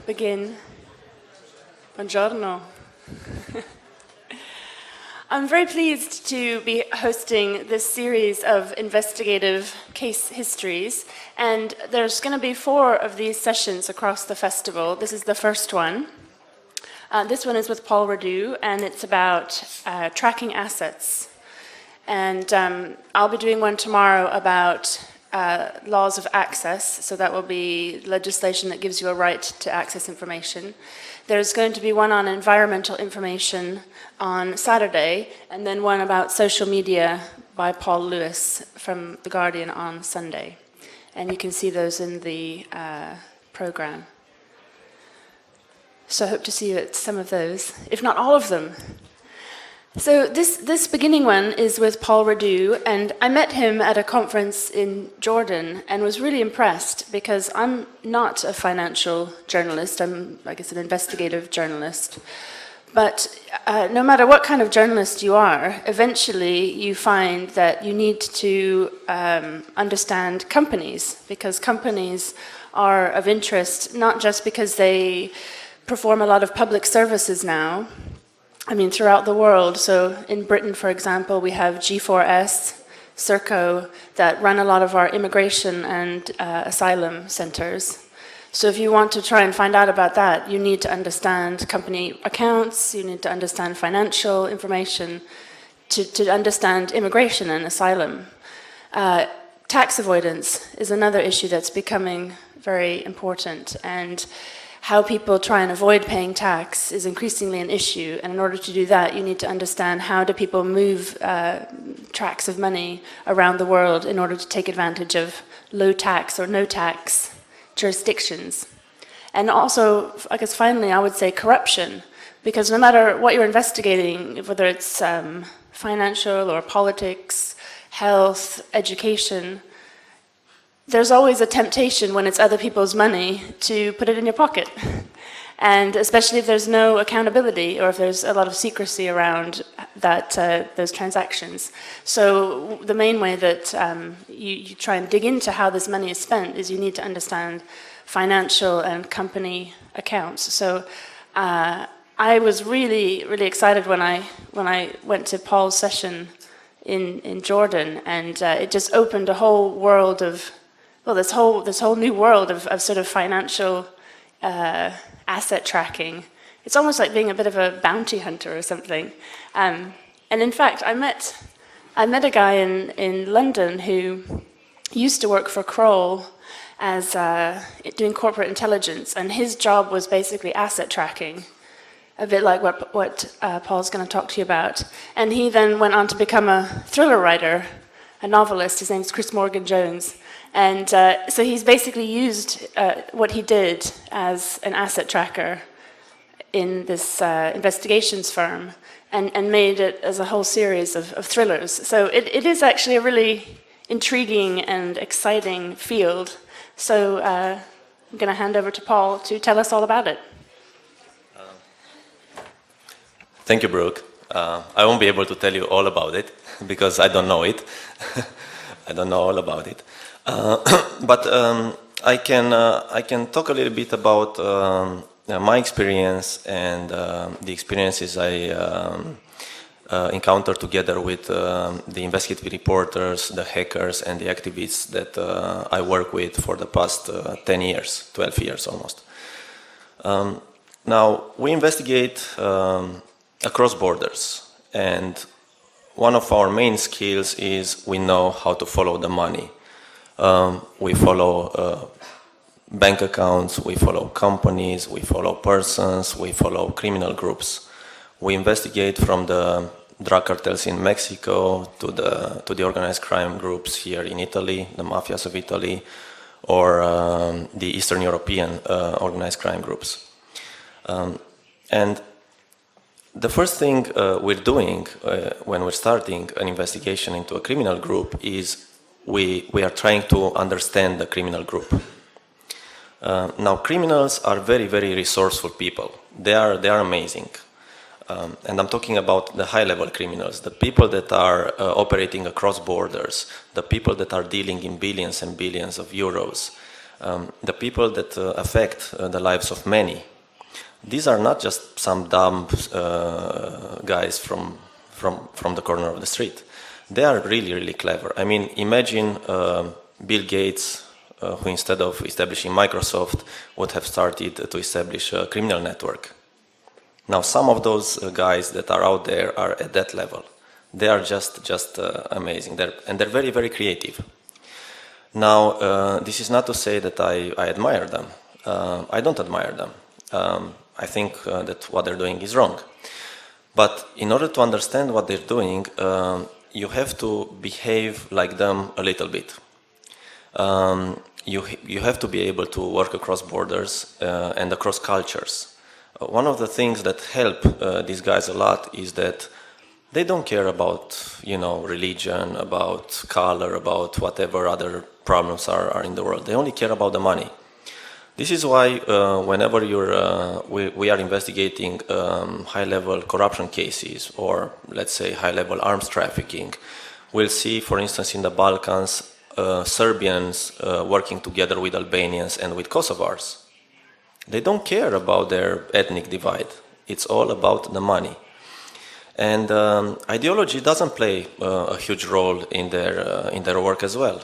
begin. Buongiorno. I'm very pleased to be hosting this series of investigative case histories, and there's going to be 4 of these sessions across the festival. This is the first one. This one is with Paul Redoux, and it's about tracking assets. And I'll be doing one tomorrow about laws of access, so that will be legislation that gives you a right to access information. There's going to be one on environmental information on Saturday, and then one about social media by Paul Lewis from The Guardian on Sunday. And you can see those in the program. So I hope to see you at some of those, if not all of them. So this beginning one is with Paul Redoux, and I met him at a conference in Jordan and was really impressed because I'm not a financial journalist. I'm, I guess, an investigative journalist. But no matter what kind of journalist you are, eventually you find that you need to understand companies, because companies are of interest not just because they perform a lot of public services now, throughout the world. So in Britain, for example, we have G4S, Serco, that run a lot of our immigration and asylum centers. So if you want to try and find out about that, you need to understand company accounts, you need to understand financial information, to understand immigration and asylum. Tax avoidance is another issue that's becoming very important, and how people try and avoid paying tax is increasingly an issue, and in order to do that, you need to understand how do people move tracts of money around the world in order to take advantage of low tax or no tax jurisdictions. And also, I guess finally, I would say corruption, because no matter what you're investigating, whether it's financial or politics, health, education, there's always a temptation when it's other people's money to put it in your pocket. And especially if there's no accountability or if there's a lot of secrecy around that those transactions. So the main way that you try and dig into how this money is spent is you need to understand financial and company accounts. So I was really, really excited when I went to Paul's session in Jordan, and it just opened a whole world of this whole new world of sort of financial asset tracking. It's almost like being a bit of a bounty hunter or something. And in fact, I met a guy in London who used to work for Kroll as doing corporate intelligence, and his job was basically asset tracking, a bit like what Paul's going to talk to you about. And he then went on to become a thriller writer, a novelist. His name's Chris Morgan-Jones. And so he's basically used what he did as an asset tracker in this investigations firm and made it as a whole series of thrillers. So it is actually a really intriguing and exciting field. So I'm going to hand over to Paul to tell us all about it. Thank you, Brooke. I won't be able to tell you all about it because I don't know it. I don't know all about it. But I can talk a little bit about my experience and the experiences I encountered together with the investigative reporters, the hackers, and the activists that I work with for the past 10 years, 12 years almost. Now, we investigate across borders, and one of our main skills is we know how to follow the money. We follow bank accounts, we follow companies, we follow persons, we follow criminal groups. We investigate from the drug cartels in Mexico to the organized crime groups here in Italy, the mafias of Italy, or the Eastern European organized crime groups. And the first thing we're doing when we're starting an investigation into a criminal group is we are trying to understand the criminal group. Now, criminals are very, very resourceful people. They are amazing. And I'm talking about the high-level criminals, the people that are operating across borders, the people that are dealing in billions and billions of euros. the people that affect the lives of many. These are not just some dumb guys from the corner of the street. They are really, really clever. I mean, imagine Bill Gates, who instead of establishing Microsoft, would have started to establish a criminal network. Now, some of those guys that are out there are at that level. They are just amazing, and they're very, very creative. Now, this is not to say that I admire them. I don't admire them. I think that what they're doing is wrong. But in order to understand what they're doing, you have to behave like them a little bit. You have to be able to work across borders and across cultures. One of the things that help these guys a lot is that they don't care about, religion, about color, about whatever other problems are in the world. They only care about the money. This is why whenever we are investigating high-level corruption cases, or let's say high-level arms trafficking, we'll see, for instance, in the Balkans, Serbians working together with Albanians and with Kosovars. They don't care about their ethnic divide. It's all about the money. And ideology doesn't play a huge role in their work as well.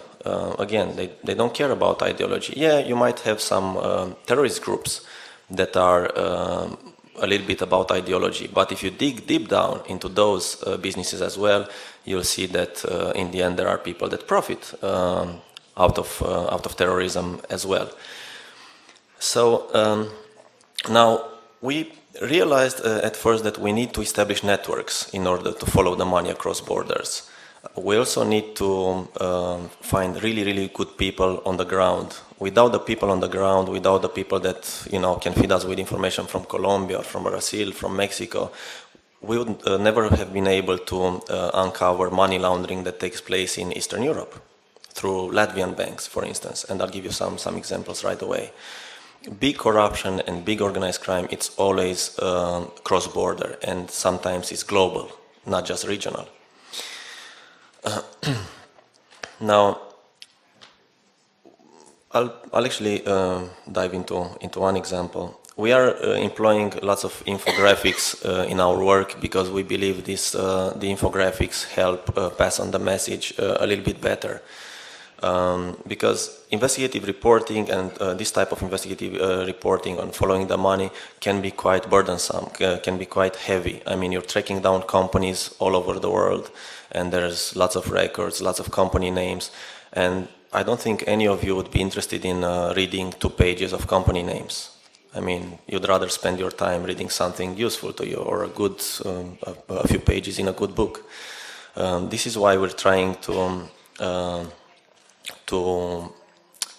Again, they don't care about ideology. Yeah, you might have some terrorist groups that are a little bit about ideology, but if you dig deep down into those businesses as well, you'll see that in the end there are people that profit out of terrorism as well. So now we realized at first that we need to establish networks in order to follow the money across borders. We also need to find really, really good people on the ground. Without the people on the ground, without the people that can feed us with information from Colombia, from Brazil, from Mexico, we would never have been able to uncover money laundering that takes place in Eastern Europe through Latvian banks, for instance. And I'll give you some examples right away. Big corruption and big organized crime, it's always cross-border, and sometimes it's global, not just regional. Now, I'll actually dive into one example. We are employing lots of infographics in our work because we believe the infographics help pass on the message a little bit better. Because investigative reporting and this type of investigative reporting on following the money can be quite burdensome, can be quite heavy. I mean, you're tracking down companies all over the world, and there's lots of records, lots of company names, and I don't think any of you would be interested in reading 2 pages of company names. I mean, you'd rather spend your time reading something useful to you, or a few pages in a good book. This is why we're trying to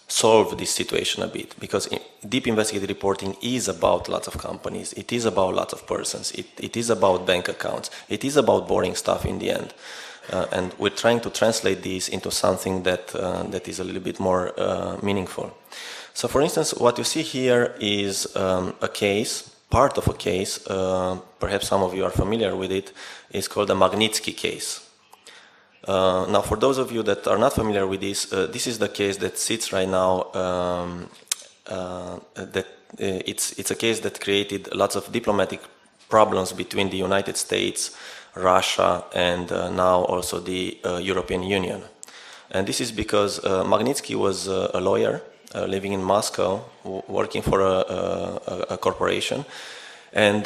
solve this situation a bit, because deep investigative reporting is about lots of companies, it is about lots of persons, it is about bank accounts, it is about boring stuff in the end. And we're trying to translate these into something that is a little bit more meaningful. So for instance, what you see here is a case, part of a case, perhaps some of you are familiar with it, is called the Magnitsky Case. Now, for those of you that are not familiar with this, this is the case that sits right now. It's a case that created lots of diplomatic problems between the United States, Russia, and now also the European Union. And this is because Magnitsky was a lawyer living in Moscow, working for a corporation. And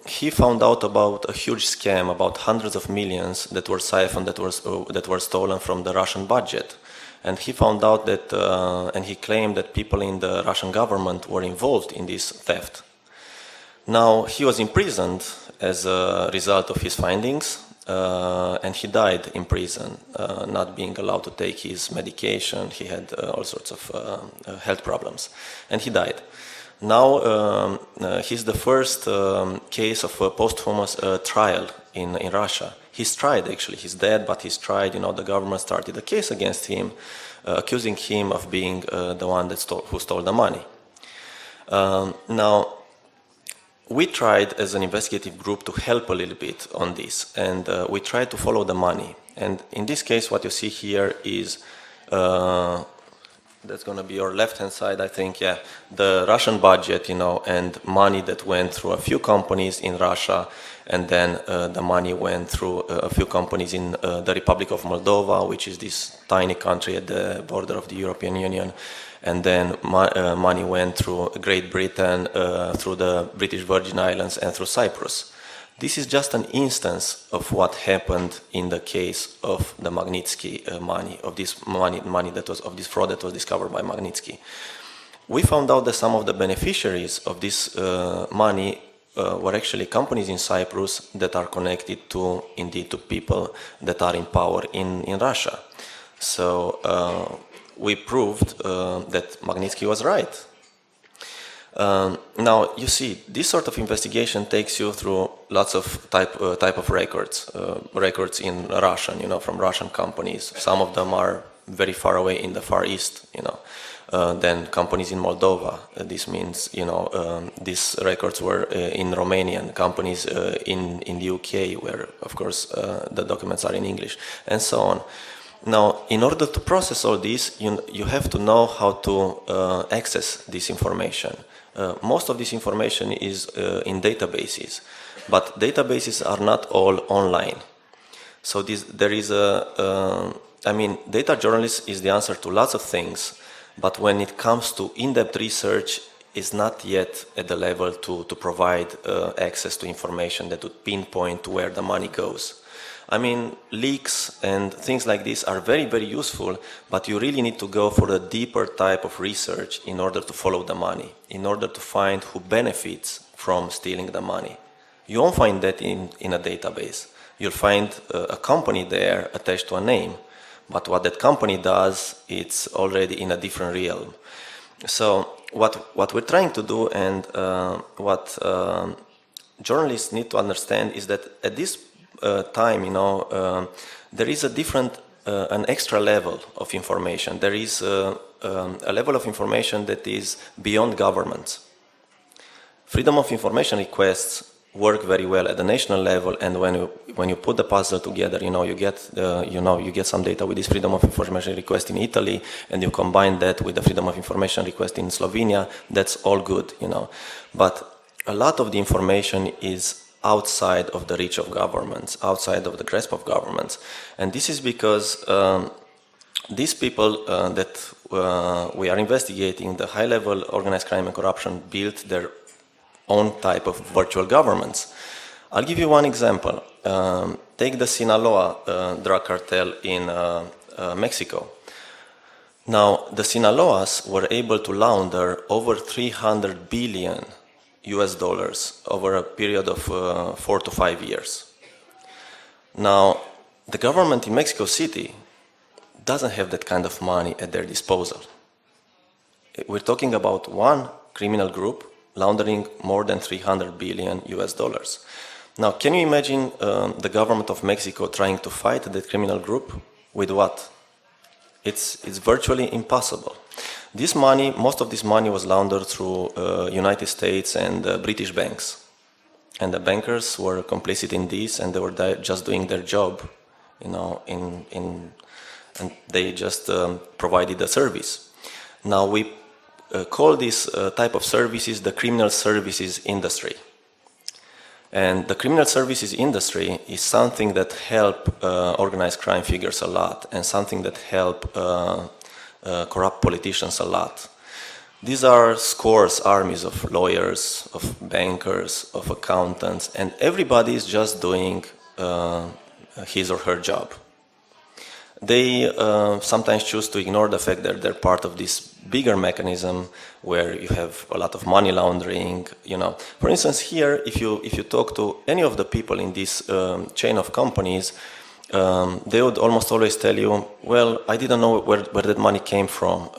he found out about a huge scam, about hundreds of millions that were siphoned, that were stolen from the Russian budget. And he found out that, and he claimed that people in the Russian government were involved in this theft. Now, he was imprisoned as a result of his findings, and he died in prison, not being allowed to take his medication. He had all sorts of health problems, and he died. Now, he's the first case of a posthumous trial in Russia. He's tried, actually. He's dead, but he's tried. The government started a case against him, accusing him of being the one who stole the money. Now, we tried as an investigative group to help a little bit on this, and we tried to follow the money. And in this case, what you see here is that's going to be your left-hand side, I think, yeah. The Russian budget, and money that went through a few companies in Russia, and then the money went through a few companies in the Republic of Moldova, which is this tiny country at the border of the European Union. And then money went through Great Britain, through the British Virgin Islands, and through Cyprus. This is just an instance of what happened in the case of the Magnitsky money, of this of this fraud that was discovered by Magnitsky. We found out that some of the beneficiaries of this money were actually companies in Cyprus that are connected to, indeed, to people that are in power in Russia. So we proved that Magnitsky was right. Now, you see, this sort of investigation takes you through lots of type of records, records in Russian, from Russian companies. Some of them are very far away in the Far East, then companies in Moldova. This means, these records were in Romanian, companies in the UK, where, of course, the documents are in English, and so on. Now, in order to process all this, you have to know how to access this information. Most of this information is in databases, but databases are not all online. So data journalist is the answer to lots of things, but when it comes to in-depth research, is not yet at the level to provide access to information that would pinpoint where the money goes. Leaks and things like this are very, very useful, but you really need to go for a deeper type of research in order to follow the money, in order to find who benefits from stealing the money. You won't find that in a database. You'll find a company there attached to a name, but what that company does, it's already in a different realm. So what we're trying to do, and what journalists need to understand, is that at this time, there is a different, an extra level of information. There is a level of information that is beyond governments. Freedom of information requests work very well at the national level, and when you put the puzzle together, you get some data with this freedom of information request in Italy, and you combine that with the freedom of information request in Slovenia. That's all good, But a lot of the information is outside of the reach of governments, outside of the grasp of governments. And this is because these people that we are investigating, the high-level organized crime and corruption, built their own type of virtual governments. I'll give you one example. Take the Sinaloa drug cartel in Mexico. Now, the Sinaloas were able to launder over 300 billion US dollars over a period of 4 to 5 years. Now, the government in Mexico City doesn't have that kind of money at their disposal. We're talking about one criminal group laundering more than 300 billion US dollars. Now, can you imagine the government of Mexico trying to fight that criminal group with what? It's virtually impossible. This money, most of this money was laundered through United States and British banks. And the bankers were complicit in this, and they were just doing their job, and they just provided the service. Now we call this type of services the criminal services industry. And the criminal services industry is something that help organized crime figures a lot, and something that help corrupt politicians a lot. These are armies of lawyers, of bankers, of accountants, and everybody is just doing his or her job. They sometimes choose to ignore the fact that they're part of this bigger mechanism where you have a lot of money laundering. For instance, here, if you talk to any of the people in this chain of companies, they would almost always tell you, well, I didn't know where that money came from.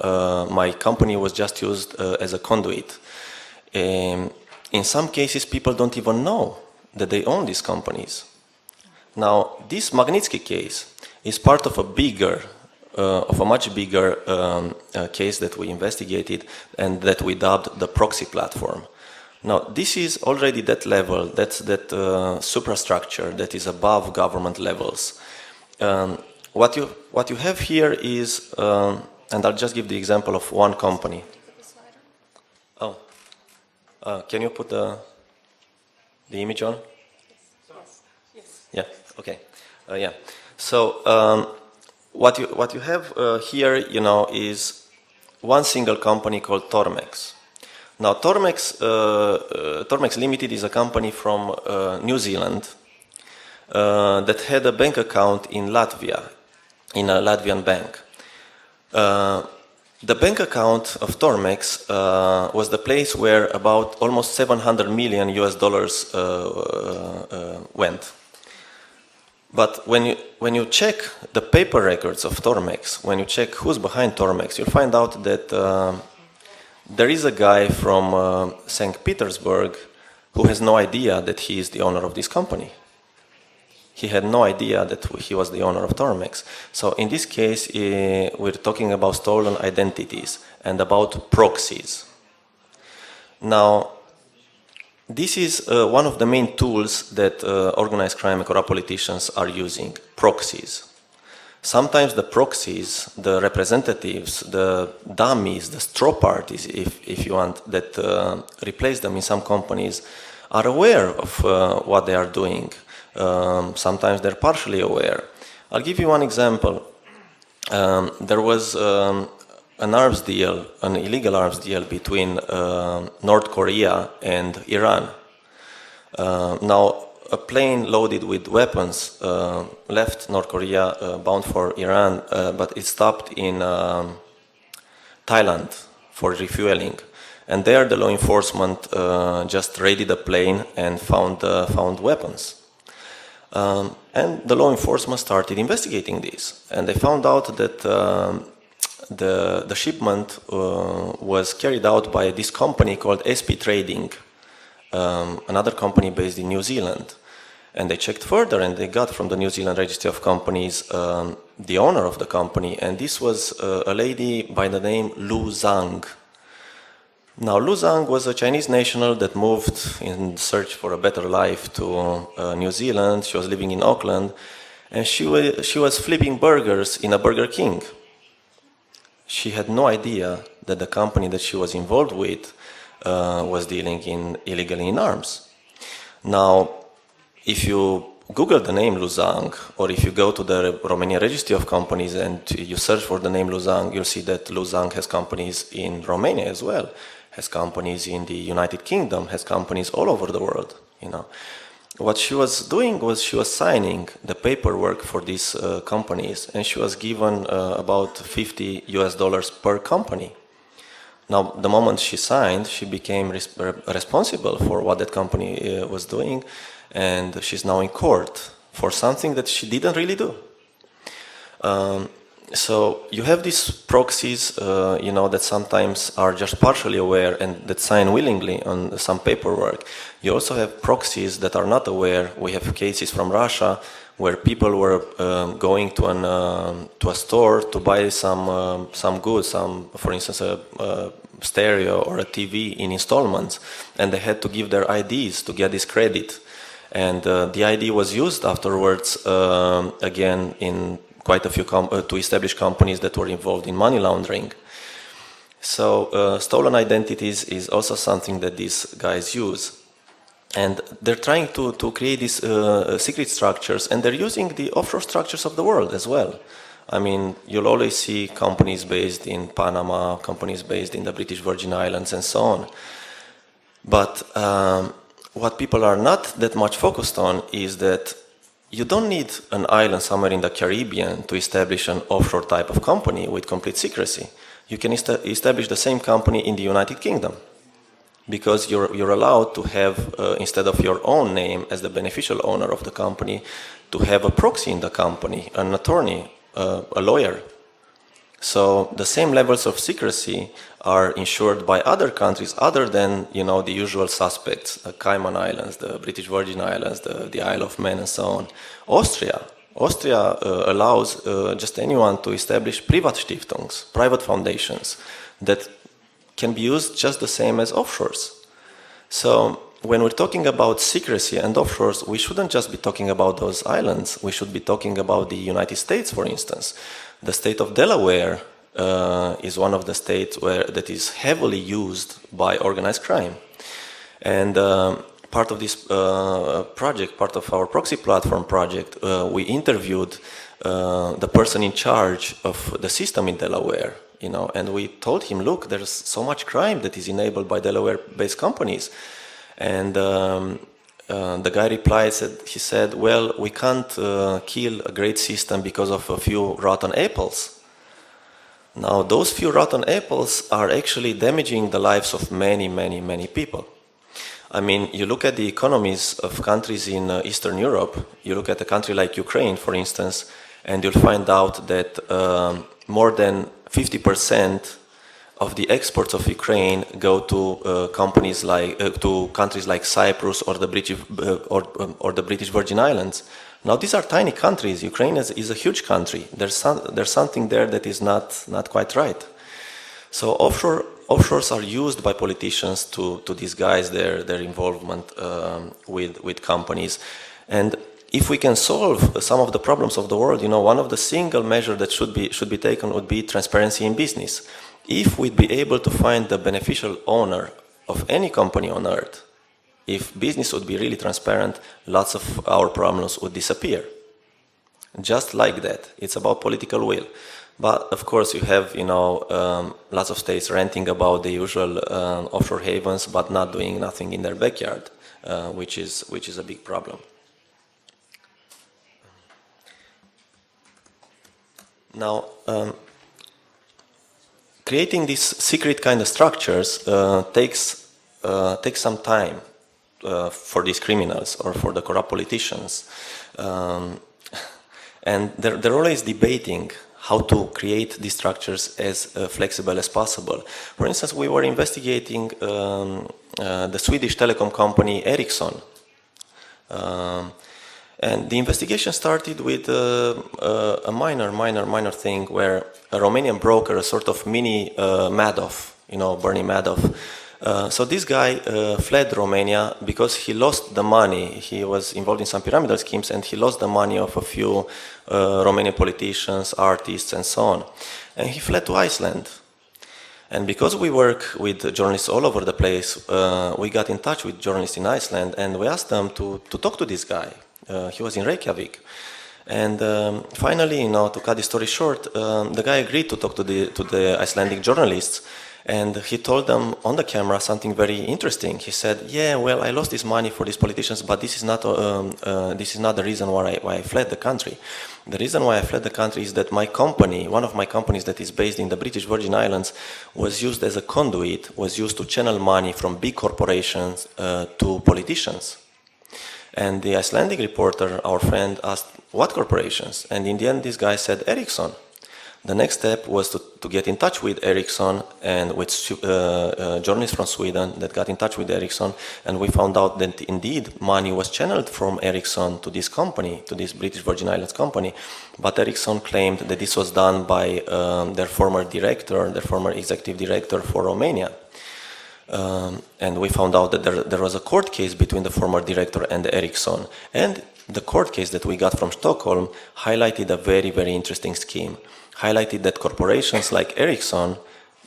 My company was just used as a conduit. In some cases, people don't even know that they own these companies. Now, this Magnitsky case is part of a much bigger case that we investigated and that we dubbed the Proxy platform. Now, this is already that level, that's that suprastructure that is above government levels. What you have here is And I'll just give the example of one company. Oh, can you put the image on? Yes. Yeah. Okay. Yeah. So what you have here, is one single company called Tormex. Now, Tormex Limited is a company from New Zealand that had a bank account in Latvia, in a Latvian bank. The bank account of Tormex was the place where about almost $700 million went. But when you check the paper records of Tormex, when you check who's behind Tormex, you'll find out that there is a guy from St. Petersburg who has no idea that he is the owner of this company. He had no idea that he was the owner of Tormex. So in this case, we're talking about stolen identities and about proxies. Now, this is one of the main tools that organized crime and corrupt politicians are using, proxies. Sometimes the proxies, the representatives, the dummies, the straw parties, if you want, that replace them in some companies, are aware of what they are doing. Sometimes they're partially aware. I'll give you one example. There was an arms deal, an illegal arms deal between North Korea and Iran. Now, a plane loaded with weapons left North Korea bound for Iran, but it stopped in Thailand for refueling. And there the law enforcement just raided the plane and found weapons. And the law enforcement started investigating this. And they found out that the shipment was carried out by this company called SP Trading, another company based in New Zealand. And they checked further and they got from the New Zealand Registry of Companies the owner of the company. And this was a lady by the name Lu Zhang. Now, Lu Zhang was a Chinese national that moved in search for a better life to New Zealand. She was living in Auckland, and she was flipping burgers in a Burger King. She had no idea that the company that she was involved with was dealing illegally in arms. Now, if you Google the name Lu Zhang, or if you go to the Romanian Registry of Companies and you search for the name Lu Zhang, you'll see that Lu Zhang has companies in Romania as well, has companies in the United Kingdom, has companies all over the world. What she was doing was she was signing the paperwork for these companies, and she was given about $50 per company. Now, the moment she signed, she became responsible for what that company was doing, and she's now in court for something that she didn't really do. So you have these proxies, that sometimes are just partially aware and that sign willingly on some paperwork. You also have proxies that are not aware. We have cases from Russia where people were going to a store to buy some goods, for instance, a stereo or a TV in installments, and they had to give their IDs to get this credit. And the ID was used afterwards, again, in quite a few to establish companies that were involved in money laundering. So stolen identities is also something that these guys use. And they're trying to create these secret structures, and they're using the offshore structures of the world as well. I mean, you'll always see companies based in Panama, companies based in the British Virgin Islands, and so on. But what people are not that much focused on is that you don't need an island somewhere in the Caribbean to establish an offshore type of company with complete secrecy. You can establish the same company in the United Kingdom, because you're allowed to have, instead of your own name as the beneficial owner of the company, to have a proxy in the company, an attorney, a lawyer. So the same levels of secrecy are ensured by other countries other than, the usual suspects, the Cayman Islands, the British Virgin Islands, the Isle of Man, and so on. Austria allows just anyone to establish Privatstiftungs, private foundations, that can be used just the same as offshores. So when we're talking about secrecy and offshores, we shouldn't just be talking about those islands. We should be talking about the United States, for instance. The state of Delaware is one of the states that is heavily used by organized crime. And part of this project, part of our proxy platform project, we interviewed the person in charge of the system in Delaware, and we told him, look, there's so much crime that is enabled by Delaware-based companies. And the guy replied, he said, well, we can't kill a great system because of a few rotten apples. Now, those few rotten apples are actually damaging the lives of many, many, many people. I mean, you look at the economies of countries in Eastern Europe, you look at a country like Ukraine, for instance, and you'll find out that more than 50% of the exports of Ukraine go to countries like Cyprus or the British Virgin Islands. Now, these are tiny countries. Ukraine is a huge country. There's something there that is not quite right. So offshores are used by politicians to disguise their involvement with companies. And if we can solve some of the problems of the world, one of the single measures that should be taken would be transparency in business. If we'd be able to find the beneficial owner of any company on earth, if business would be really transparent, lots of our problems would disappear. Just like that. It's about political will. But of course, you have, lots of states ranting about the usual offshore havens, but not doing nothing in their backyard, which is a big problem. Now, creating these secret kind of structures takes some time for these criminals or for the corrupt politicians, and they're always debating how to create these structures as flexible as possible. For instance, we were investigating the Swedish telecom company Ericsson. And the investigation started with a minor thing where a Romanian broker, a sort of mini Madoff, Bernie Madoff. So this guy fled Romania because he lost the money. He was involved in some pyramidal schemes and he lost the money of a few Romanian politicians, artists, and so on. And he fled to Iceland. And because we work with journalists all over the place, we got in touch with journalists in Iceland and we asked them to talk to this guy. He was in Reykjavik. And finally, to cut the story short, the guy agreed to talk to the Icelandic journalists. And he told them on the camera something very interesting. He said, "Yeah, well, I lost this money for these politicians, but this is not the reason why I fled the country. The reason why I fled the country is that my company, one of my companies that is based in the British Virgin Islands, was used as a conduit, was used to channel money from big corporations to politicians." And the Icelandic reporter, our friend, asked, "What corporations?" And in the end, this guy said, "Ericsson." The next step was to get in touch with Ericsson and with journalists from Sweden that got in touch with Ericsson, and we found out that indeed money was channeled from Ericsson to this company, to this British Virgin Islands company, but Ericsson claimed that this was done by their former executive director for Romania. And we found out that there was a court case between the former director and Ericsson, and the court case that we got from Stockholm highlighted a very, very interesting scheme. Highlighted that corporations like Ericsson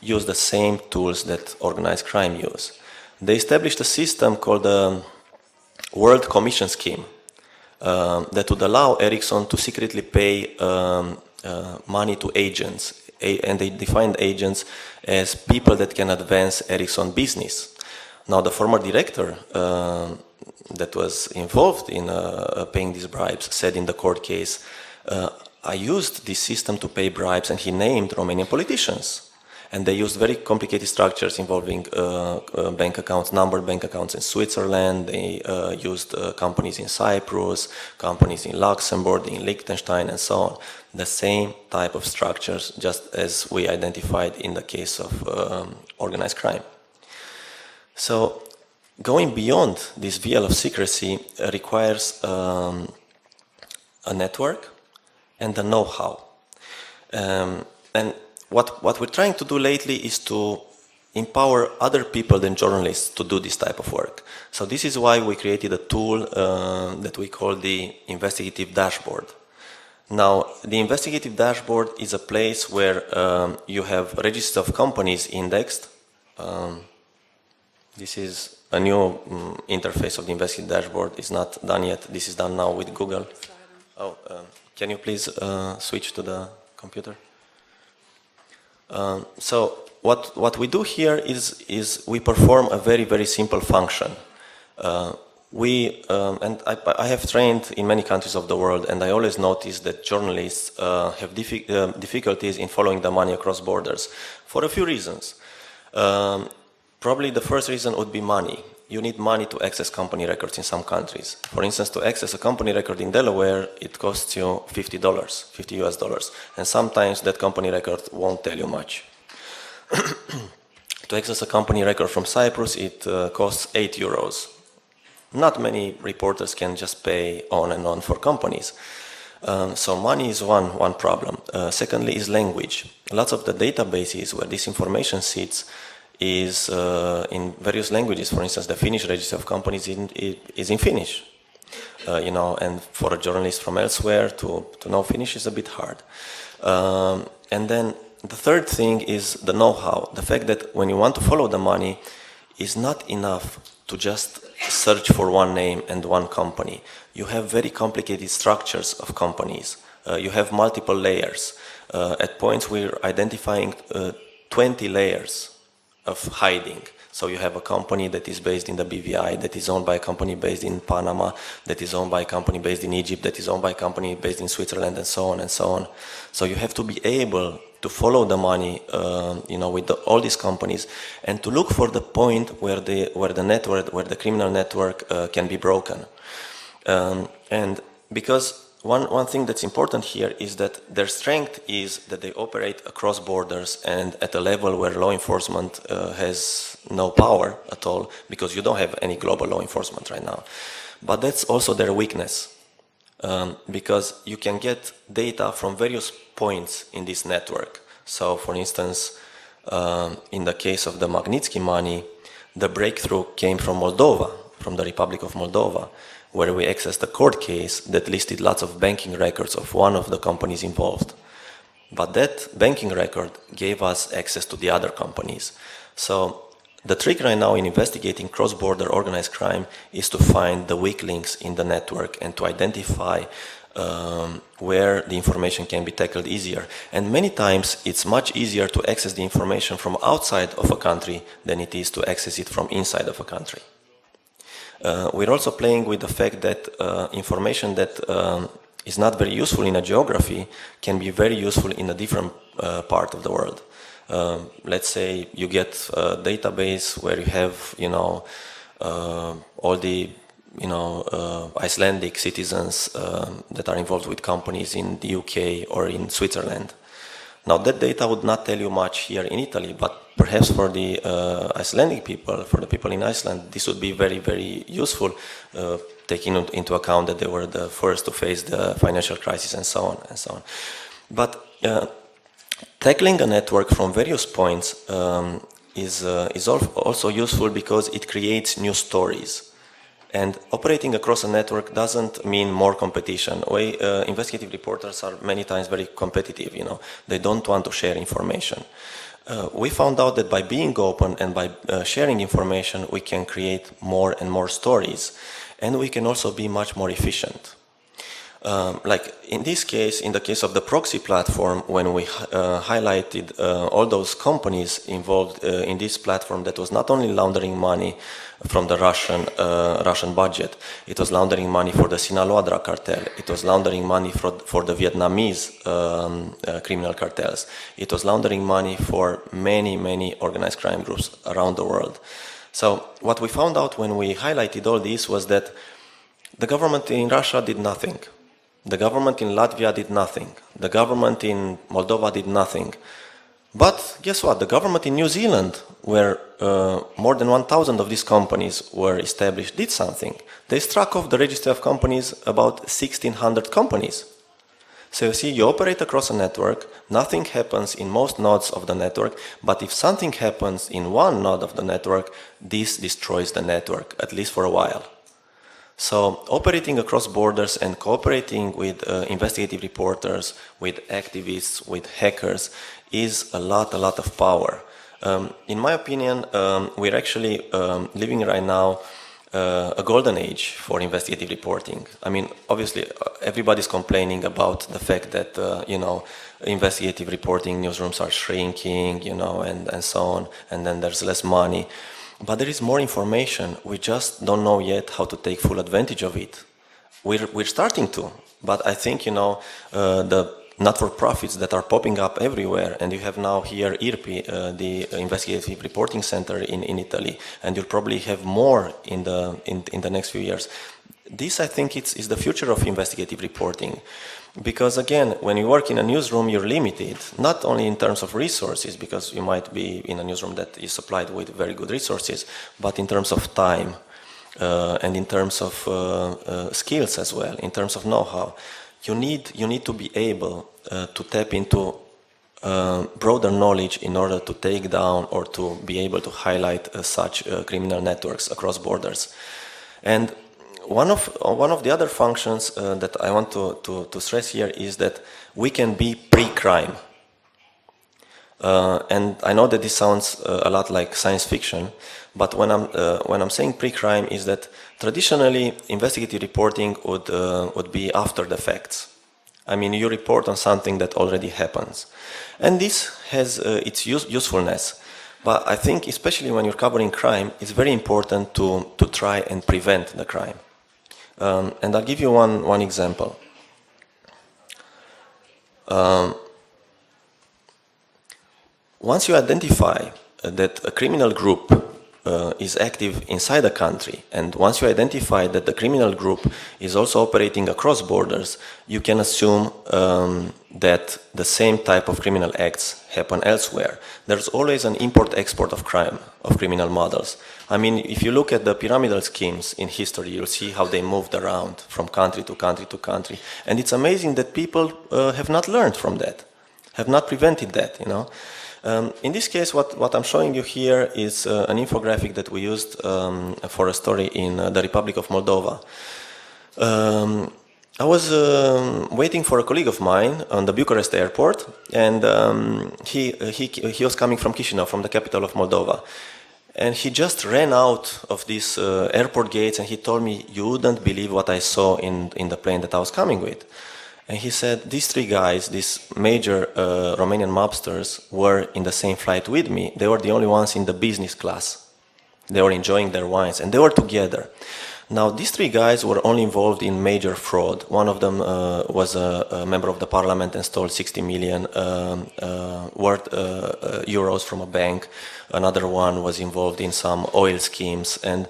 use the same tools that organized crime use. They established a system called the World Commission Scheme that would allow Ericsson to secretly pay money to agents, and they defined agents as people that can advance Ericsson business. Now, the former director that was involved in paying these bribes said in the court case, I used this system to pay bribes, and he named Romanian politicians. And they used very complicated structures involving bank accounts, numbered bank accounts in Switzerland. They used companies in Cyprus, companies in Luxembourg, in Liechtenstein, and so on. The same type of structures, just as we identified in the case of organized crime. So going beyond this veil of secrecy requires a network and the know-how. And what we're trying to do lately is to empower other people than journalists to do this type of work. So this is why we created a tool that we call the Investigative Dashboard. Now, the investigative dashboard is a place where you have registers of companies indexed. This is a new interface of the investigative dashboard. It's not done yet. This is done now with Google. Oh, can you please switch to the computer? So what we do here is we perform a very, very simple function. And I have trained in many countries of the world, and I always notice that journalists have difficulties in following the money across borders for a few reasons. Probably the first reason would be money. You need money to access company records in some countries. For instance, to access a company record in Delaware, it costs you $50, $50 US, and sometimes that company record won't tell you much. To access a company record from Cyprus, it costs €8. Not many reporters can just pay on and on for companies. So money is one problem. Secondly is language. Lots of the databases where this information sits is in various languages. For instance, the Finnish register of companies is in Finnish. And for a journalist from elsewhere to know Finnish is a bit hard. And then the third thing is the know-how. The fact that when you want to follow the money, is not enough to just search for one name and one company. You have very complicated structures of companies. You have multiple layers. At points we're identifying 20 layers of hiding. So you have a company that is based in the BVI, that is owned by a company based in Panama, that is owned by a company based in Egypt, that is owned by a company based in Switzerland, and so on and so on. So you have to be able to follow the money, with all these companies, and to look for the point where the criminal network can be broken. And because one thing that's important here is that their strength is that they operate across borders and at a level where law enforcement has no power at all, because you don't have any global law enforcement right now. But that's also their weakness, because you can get data from various points in this network. So, for instance, in the case of the Magnitsky money, the breakthrough came from Moldova, from the Republic of Moldova, where we accessed a court case that listed lots of banking records of one of the companies involved. But that banking record gave us access to the other companies. So the trick right now in investigating cross-border organized crime is to find the weak links in the network and to identify where the information can be tackled easier. And many times it's much easier to access the information from outside of a country than it is to access it from inside of a country. We're also playing with the fact that information that is not very useful in a geography can be very useful in a different part of the world. Let's say you get a database where you have, all the, Icelandic citizens that are involved with companies in the UK or in Switzerland. Now that data would not tell you much here in Italy, but perhaps for the Icelandic people, for the people in Iceland, this would be very, very useful, taking into account that they were the first to face the financial crisis and so on and so on. But tackling a network from various points is also useful because it creates new stories. And operating across a network doesn't mean more competition. Investigative reporters are many times very competitive, They don't want to share information. We found out that by being open and by sharing information, we can create more and more stories. And we can also be much more efficient. Like in this case, in the case of the proxy platform, when we highlighted all those companies involved in this platform that was not only laundering money from the Russian budget, it was laundering money for the Sinaloa cartel, it was laundering money for the Vietnamese criminal cartels, it was laundering money for many, many organized crime groups around the world. So what we found out when we highlighted all this was that the government in Russia did nothing. The government in Latvia did nothing. The government in Moldova did nothing. But guess what? The government in New Zealand, where more than 1,000 of these companies were established, did something. They struck off the register of companies about 1,600 companies. So you see, you operate across a network, nothing happens in most nodes of the network, but if something happens in one node of the network, this destroys the network, at least for a while. So operating across borders and cooperating with investigative reporters, with activists, with hackers is a lot of power. In my opinion, we're actually living right now a golden age for investigative reporting. I mean, obviously, everybody's complaining about the fact that, investigative reporting newsrooms are shrinking, and so on, and then there's less money. But there is more information. We just don't know yet how to take full advantage of it. We're starting to, but I think, the not-for-profits that are popping up everywhere, and you have now here IRPI, the Investigative Reporting Center in Italy, and you'll probably have more in the next few years. This, I think, is the future of investigative reporting. Because again, when you work in a newsroom, you're limited, not only in terms of resources, because you might be in a newsroom that is supplied with very good resources, but in terms of time, and in terms of skills as well, in terms of know-how. You need to be able to tap into broader knowledge in order to take down or to be able to highlight such criminal networks across borders. And one of the other functions that I want to stress here is that we can be pre-crime. And I know that this sounds a lot like science fiction, but when I'm saying pre-crime is that traditionally investigative reporting would be after the facts. I mean, you report on something that already happens, and this has its usefulness. But I think, especially when you're covering crime, it's very important to try and prevent the crime. And I'll give you one example. Once you identify that a criminal group is active inside a country, and once you identify that the criminal group is also operating across borders, you can assume that the same type of criminal acts happen elsewhere. There's always an import-export of crime, of criminal models. I mean, if you look at the pyramidal schemes in history, you'll see how they moved around from country to country to country. And it's amazing that people have not learned from that, have not prevented that, In this case, what I'm showing you here is an infographic that we used for a story in the Republic of Moldova. I was waiting for a colleague of mine on the Bucharest airport, and he was coming from Chisinau, from the capital of Moldova. And he just ran out of these airport gates, and he told me, "You wouldn't believe what I saw in the plane that I was coming with." And he said, these three guys, these major Romanian mobsters, were in the same flight with me. They were the only ones in the business class. They were enjoying their wines, and they were together. Now, these three guys were only involved in major fraud. One of them was a member of the parliament and stole 60 million worth euros from a bank. Another one was involved in some oil schemes, and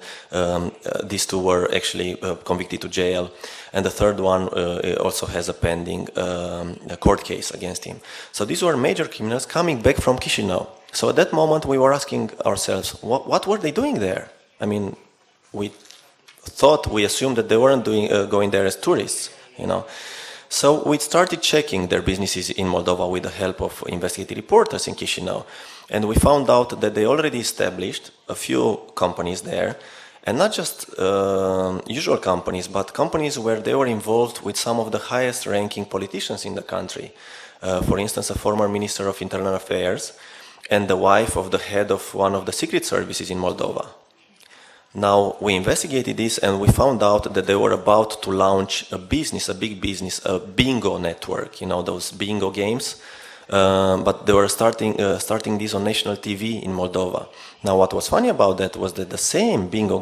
these two were actually convicted to jail. And the third one also has a pending court case against him. So these were major criminals coming back from Chisinau. So at that moment we were asking ourselves, what were they doing there? I mean, we assumed that they weren't going there as tourists, So we started checking their businesses in Moldova with the help of investigative reporters in Chisinau. And we found out that they already established a few companies there, and not just usual companies, but companies where they were involved with some of the highest ranking politicians in the country. For instance, a former Minister of Internal Affairs and the wife of the head of one of the secret services in Moldova. Now, we investigated this and we found out that they were about to launch a big business, a bingo network, those bingo games. But they were starting this on national TV in Moldova. Now, what was funny about that was that the same bingo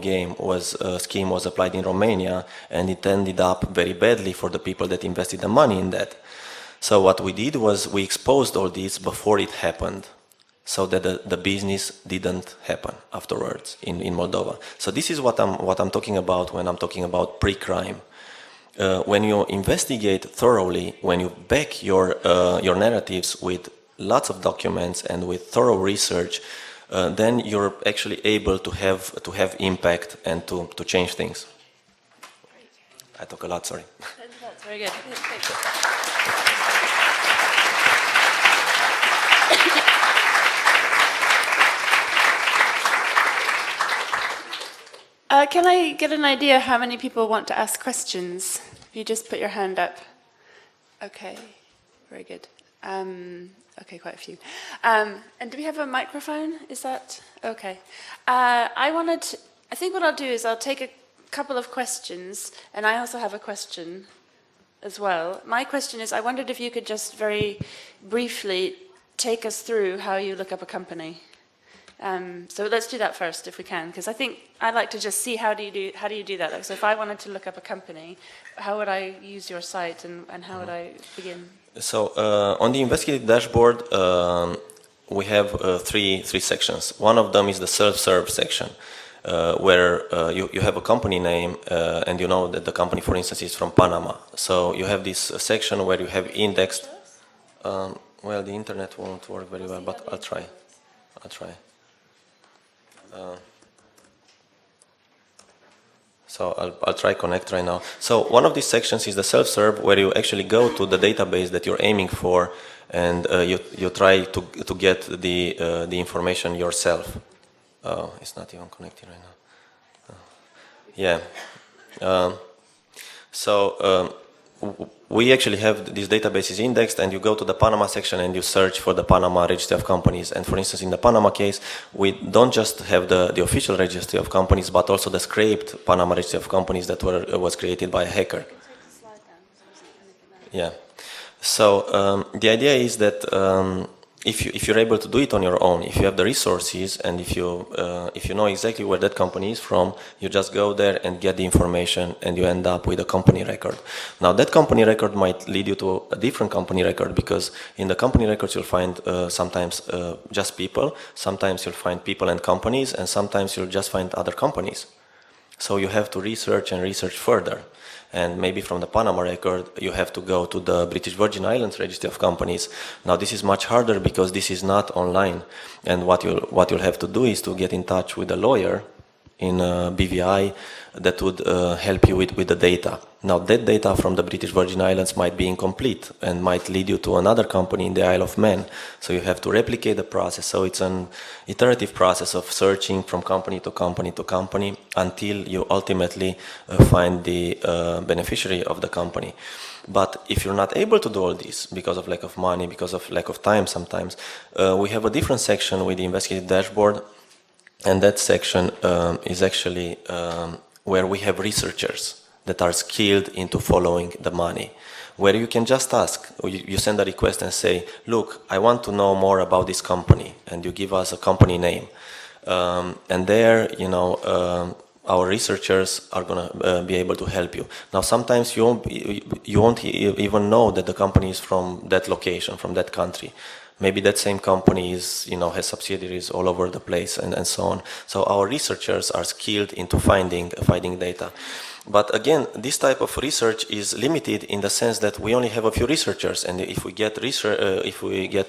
scheme was applied in Romania, and it ended up very badly for the people that invested the money in that. So what we did was we exposed all this before it happened, so that the business didn't happen afterwards in Moldova. So this is what I'm talking about when I'm talking about pre-crime. When you investigate thoroughly, when you back your narratives with lots of documents and with thorough research, then you're actually able to have impact and to change things. I talk a lot, sorry. That's very good. Can I get an idea how many people want to ask questions? If you just put your hand up. Okay, very good. Okay, quite a few. And do we have a microphone? Is that okay? I think what I'll do is I'll take a couple of questions, and I also have a question as well. My question is, I wondered if you could just very briefly take us through how you look up a company. So let's do that first, if we can, because I think I'd like to just see how do you do that. Like, so if I wanted to look up a company, how would I use your site, and how would I begin? So on the Investigative Dashboard, we have three sections. One of them is the self-serve section, where you have a company name, and you know that the company, for instance, is from Panama. So you have this section where you have indexed. Well, the internet won't work very well, but I'll try. So I'll try connect right now. So one of these sections is the self-serve, where you actually go to the database that you're aiming for, and you try to get the information yourself. Oh, it's not even connected right now. Yeah. We actually have these databases indexed, and you go to the Panama section and you search for the Panama Registry of Companies. And for instance, in the Panama case, we don't just have the official Registry of Companies, but also the scraped Panama Registry of Companies that was created by a hacker. Yeah. So the idea is that if you're able to do it on your own, if you have the resources, and if you know exactly where that company is from, you just go there and get the information, and you end up with a company record. Now that company record might lead you to a different company record, because in the company records you'll find sometimes just people, sometimes you'll find people and companies, and sometimes you'll just find other companies. So you have to research and research further. And maybe from the Panama record, you have to go to the British Virgin Islands Registry of Companies. Now this is much harder because this is not online. And what you'll have to do is to get in touch with a lawyer in BVI that would help you with the data. Now that data from the British Virgin Islands might be incomplete and might lead you to another company in the Isle of Man. So you have to replicate the process. So it's an iterative process of searching from company to company to company until you ultimately find the beneficiary of the company. But if you're not able to do all this because of lack of money, because of lack of time sometimes, we have a different section with the Investigative Dashboard. And that section is actually where we have researchers that are skilled into following the money, where you can just ask, you send a request and say, look, I want to know more about this company, and you give us a company name. And there, our researchers are going to be able to help you. Now, sometimes you won't even know that the company is from that location, from that country. Maybe that same company has subsidiaries all over the place and so on. So our researchers are skilled into finding data. But again, this type of research is limited in the sense that we only have a few researchers, and if we get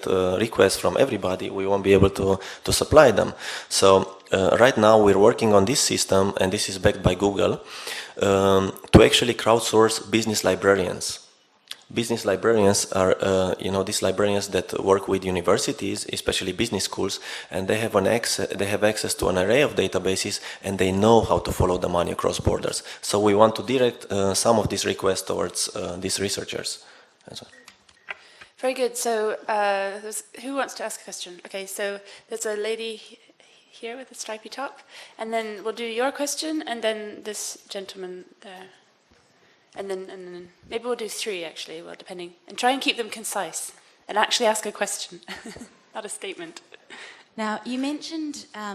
requests from everybody, we won't be able to supply them. So right now we're working on this system, and this is backed by Google, to actually crowdsource business librarians. Business librarians are, these librarians that work with universities, especially business schools, and they have access to an array of databases, and they know how to follow the money across borders. So we want to direct some of these requests towards these researchers. Very good. So who wants to ask a question? Okay, so there's a lady here with a stripy top, and then we'll do your question, and then this gentleman there. And then maybe we'll do three, actually, well, depending. And try and keep them concise and actually ask a question, not a statement. Now, you mentioned a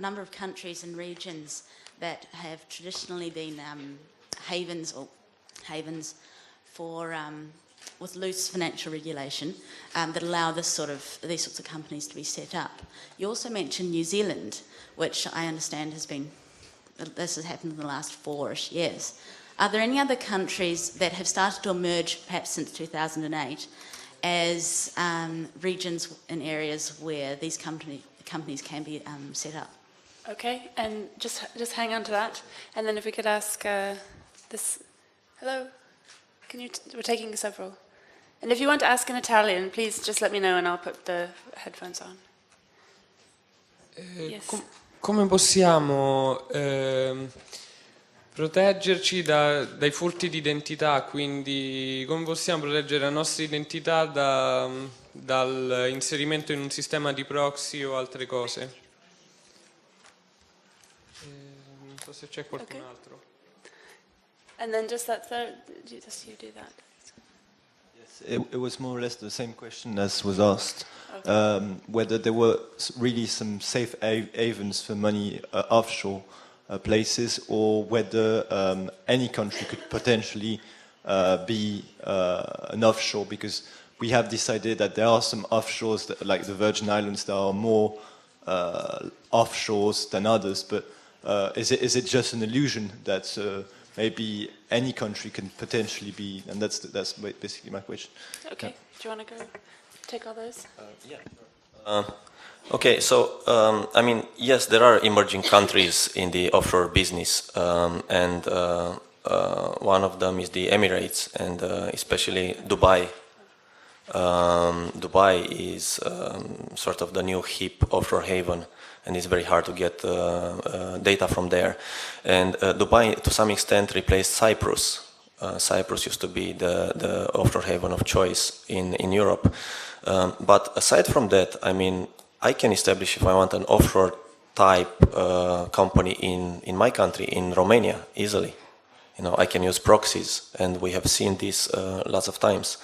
number of countries and regions that have traditionally been havens for with loose financial regulation that allow these sorts of companies to be set up. You also mentioned New Zealand, which I understand this has happened in the last 4-ish years. Are there any other countries that have started to emerge, perhaps since 2008, as regions and areas where these companies can be set up? Okay, and just hang on to that. And then if we could ask this... Hello? We're taking several. And if you want to ask in Italian, please just let me know and I'll put the headphones on. Yes. come possiamo proteggerci dai furti di identità, quindi come possiamo proteggere la nostra identità dall'inserimento in un sistema di proxy o altre cose? Non so se c'è qualcun altro. And then just that third, just you do that. It was more or less the same question as was asked, whether there were really some safe havens for money offshore places, or whether any country could potentially be an offshore, because we have this idea that there are some offshores, like the Virgin Islands, that are more offshores than others, but is it just an illusion that maybe any country can potentially be, and that's basically my question. Okay, do you want to go take all those? Okay, so I mean, yes, there are emerging countries in the offshore business, and one of them is the Emirates, and especially Dubai. Dubai is sort of the new hip offshore haven, and it's very hard to get data from there. And Dubai, to some extent, replaced Cyprus. Cyprus used to be the offshore haven of choice in Europe. But aside from that, I mean, I can establish, if I want, an offshore type company in my country, in Romania, easily. You know, I can use proxies, and we have seen this lots of times.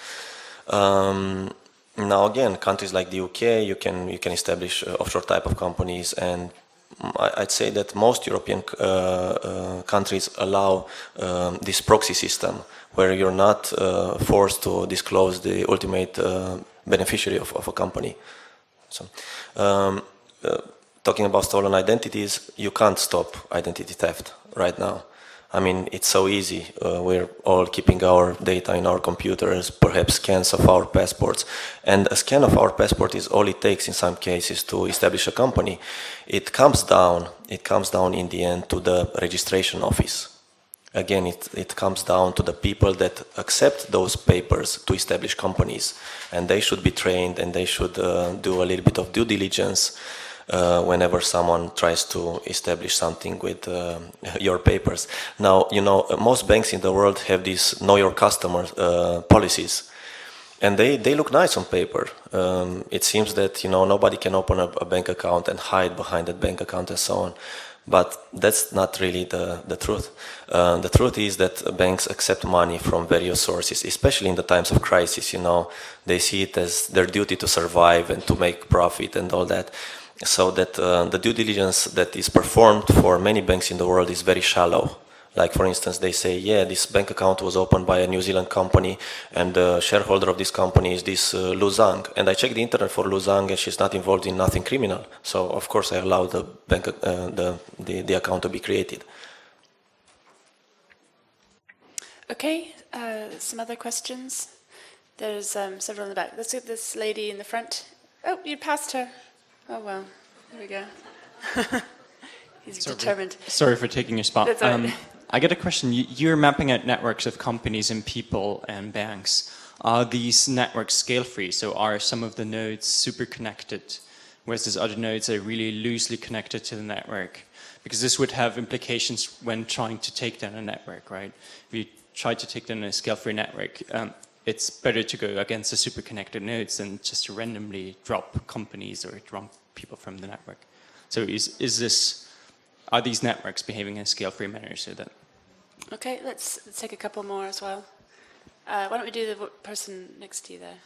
Now again, countries like the UK, you can establish offshore type of companies, and I'd say that most European countries allow this proxy system, where you're not forced to disclose the ultimate beneficiary of a company. So, talking about stolen identities, you can't stop identity theft right now. I mean, it's so easy. We're all keeping our data in our computers, perhaps scans of our passports. And a scan of our passport is all it takes in some cases to establish a company. It comes down in the end to the registration office. Again, it comes down to the people that accept those papers to establish companies. And they should be trained, and they should do a little bit of due diligence whenever someone tries to establish something with your papers. Now, you know, most banks in the world have these know your customer policies, and they look nice on paper. It seems that, you know, nobody can open a bank account and hide behind that bank account and so on. But that's not really the truth. The truth is that banks accept money from various sources, especially in the times of crisis. You know, they see it as their duty to survive and to make profit and all that. So that the due diligence that is performed for many banks in the world is very shallow. Like, for instance, they say, yeah, this bank account was opened by a New Zealand company, and the shareholder of this company is this Lu Zhang. And I checked the internet for Lu Zhang, and she's not involved in nothing criminal. So, of course, I allowed the bank, the account to be created. Okay, some other questions? There's several in the back. Let's get this lady in the front. Oh, you passed her. Oh, well, there we go. He's determined. Sorry for taking your spot. That's all right. I get a question. You're mapping out networks of companies and people and banks. Are these networks scale-free? So are some of the nodes super connected, whereas these other nodes are really loosely connected to the network? Because this would have implications when trying to take down a network, right? If you try to take down a scale-free network, it's better to go against the super connected nodes than just to randomly drop companies or drop people from the network. So are these networks behaving in a scale-free manner so that? Okay, let's take a couple more as well. Why don't we do the person next to you there?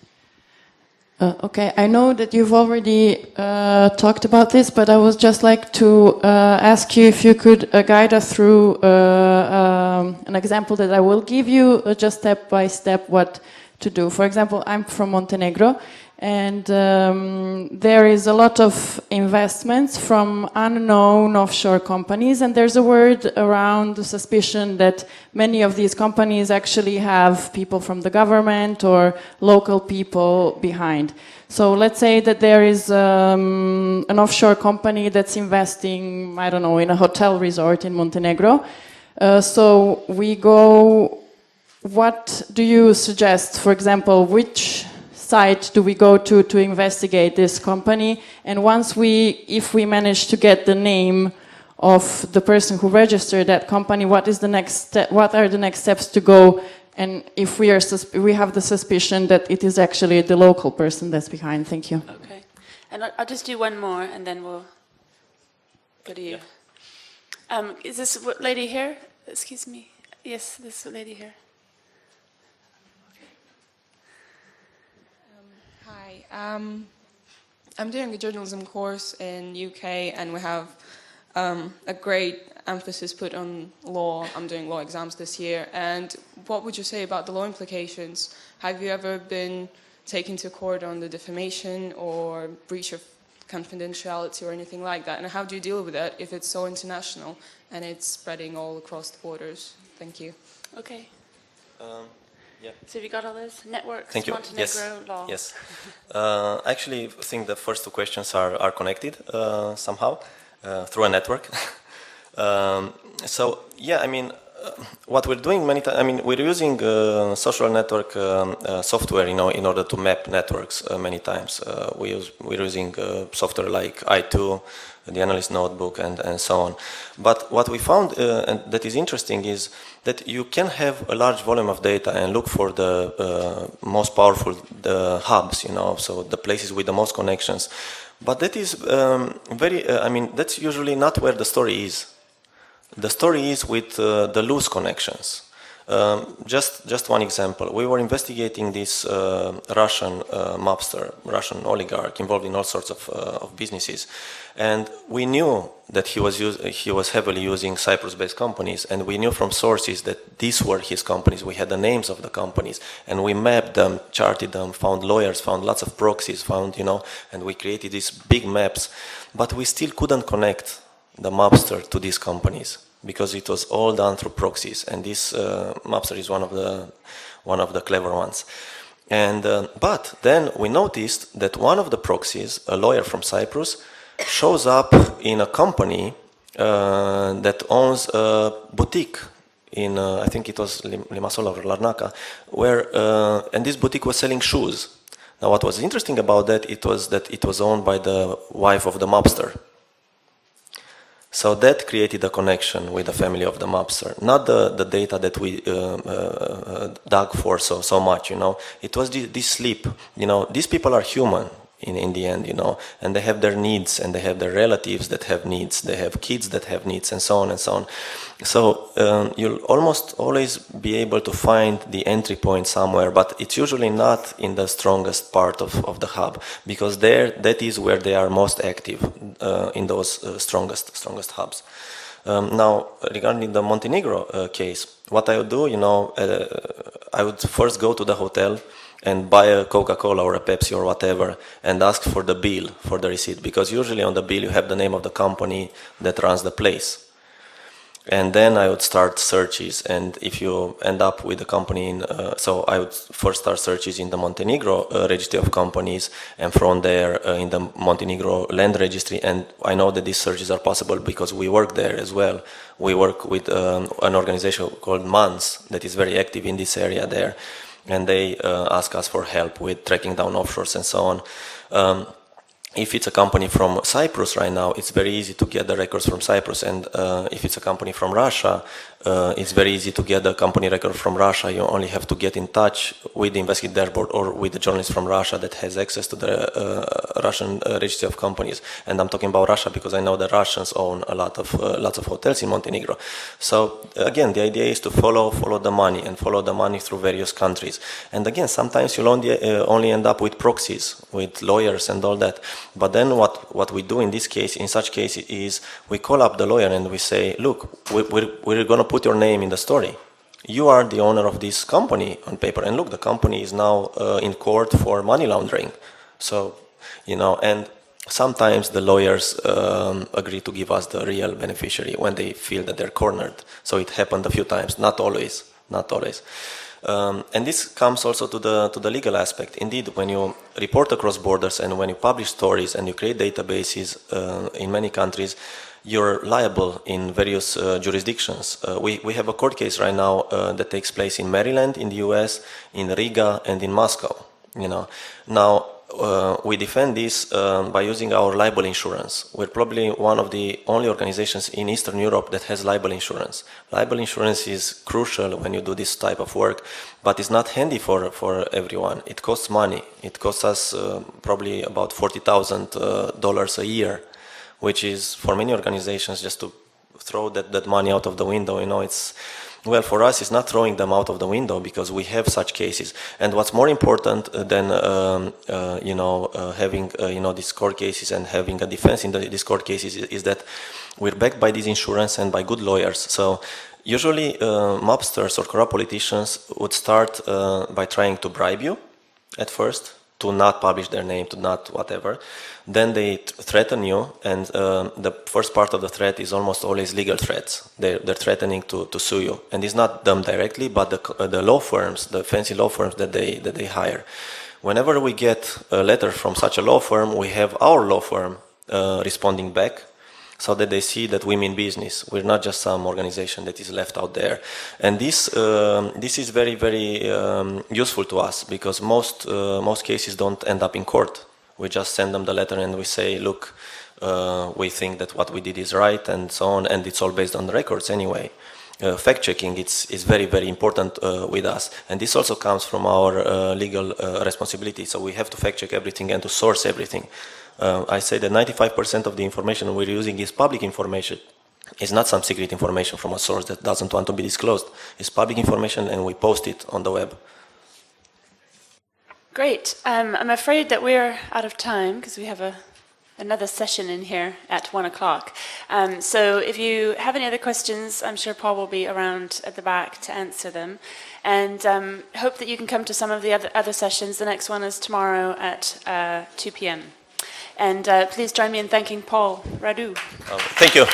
Okay, I know that you've already talked about this, but I would just like to ask you if you could guide us through an example that I will give you, just step by step what to do. For example, I'm from Montenegro, and there is a lot of investments from unknown offshore companies, and there's a word around the suspicion that many of these companies actually have people from the government or local people behind. So let's say that there is an offshore company that's investing, I don't know, in a hotel resort in Montenegro. So we go, what do you suggest? For example, which site do we go to investigate this company? And if we manage to get the name of the person who registered that company, what are the next steps to go? And if we have the suspicion that it is actually the local person that's behind. Thank you. Okay. And I'll just do one more, and then we'll go to you. Is this lady here? Excuse me. Yes, this lady here. Hi. I'm doing a journalism course in UK, and we have a great emphasis put on law. I'm doing law exams this year. And what would you say about the law implications? Have you ever been taken to court on the defamation or breach of confidentiality or anything like that? And how do you deal with that if it's so international and it's spreading all across the borders? Thank you. Okay. Yeah. So have you got all those? Networks, Thank you. Montenegro, law. Yes. Actually, I think the first two questions are connected somehow through a network. So, yeah, I mean, what we're doing many times, I mean, we're using social network software, in order to map networks many times. We're using software like I2, the Analyst Notebook, and so on. But what we found, and that is interesting, is that you can have a large volume of data and look for the most powerful hubs, so the places with the most connections. But that is that's usually not where the story is. The story is with the loose connections. Just one example. We were investigating this Russian mobster, Russian oligarch involved in all sorts of businesses, and we knew that he was heavily using Cyprus-based companies, and we knew from sources that these were his companies. We had the names of the companies, and we mapped them, charted them, found lawyers, found lots of proxies, and we created these big maps, but we still couldn't connect the mobster to these companies because it was all done through proxies, and this mobster is one of the clever ones. And but then we noticed that one of the proxies, a lawyer from Cyprus, shows up in a company that owns a boutique in I think it was Limassol or Larnaca, where and this boutique was selling shoes. Now, what was interesting about that it was owned by the wife of the mobster. So that created a connection with the family of the mobster, not the data that we dug for so much, It was this sleep, These people are human in the end, and they have their needs, and they have their relatives that have needs, they have kids that have needs, and so on and so on. So you'll almost always be able to find the entry point somewhere, but it's usually not in the strongest part of the hub, because that is where they are most active, in those strongest hubs. Now, regarding the Montenegro case, what I would do, I would first go to the hotel and buy a Coca-Cola or a Pepsi or whatever and ask for the bill, for the receipt, because usually on the bill you have the name of the company that runs the place. And then I would start searches, and if you end up with a company so I would first start searches in the Montenegro registry of companies, and from there in the Montenegro land registry, and I know that these searches are possible because we work there as well. We work with an organization called MANS that is very active in this area there, and they ask us for help with tracking down offshores and so on. If it's a company from Cyprus right now, it's very easy to get the records from Cyprus, and if it's a company from Russia, it's very easy to get the company record from Russia. You only have to get in touch with the Investigative Dashboard or with the journalist from Russia that has access to the Russian registry of companies. And I'm talking about Russia because I know the Russians own lots of hotels in Montenegro. So again, the idea is to follow the money and follow the money through various countries. And again, sometimes you'll only end up with proxies, with lawyers and all that. But then what we do in such cases is we call up the lawyer and we say, look, we're going to put your name in the story. You are the owner of this company on paper, and look, the company is now in court for money laundering. So, and sometimes the lawyers agree to give us the real beneficiary when they feel that they're cornered. So it happened a few times, not always. And this comes also to the legal aspect. Indeed, when you report across borders and when you publish stories and you create databases in many countries, you're liable in various jurisdictions. We have a court case right now that takes place in Maryland, in the US, in Riga, and in Moscow. you know. Now, we defend this by using our liable insurance. We're probably one of the only organizations in Eastern Europe that has liable insurance. Liable insurance is crucial when you do this type of work, but it's not handy for everyone. It costs money. It costs us probably about $40,000 a year, which is for many organizations just to throw that money out of the window. You know, it's, well, for us, it's not throwing them out of the window because we have such cases. And what's more important than having these court cases and having a defense in these court cases is that we're backed by this insurance and by good lawyers. So usually mobsters or corrupt politicians would start by trying to bribe you at first, to not publish their name, to not whatever. Then they threaten you, and the first part of the threat is almost always legal threats. They're threatening to sue you, and it's not them directly, but the law firms, the fancy law firms that they hire. Whenever we get a letter from such a law firm, we have our law firm responding back, so that they see that we mean business. We're not just some organization that is left out there. And this is very, very useful to us because most cases don't end up in court. We just send them the letter and we say, look, we think that what we did is right and so on, and it's all based on the records anyway. Fact-checking is very, very important with us. And this also comes from our legal responsibility. So we have to fact-check everything and to source everything. I say that 95% of the information we're using is public information. It's not some secret information from a source that doesn't want to be disclosed. It's public information and we post it on the web. Great. I'm afraid that we're out of time because we have another session in here at 1 o'clock. So if you have any other questions, I'm sure Paul will be around at the back to answer them. And hope that you can come to some of the other sessions. The next one is tomorrow at 2 p.m. And please join me in thanking Paul Radu. Thank you.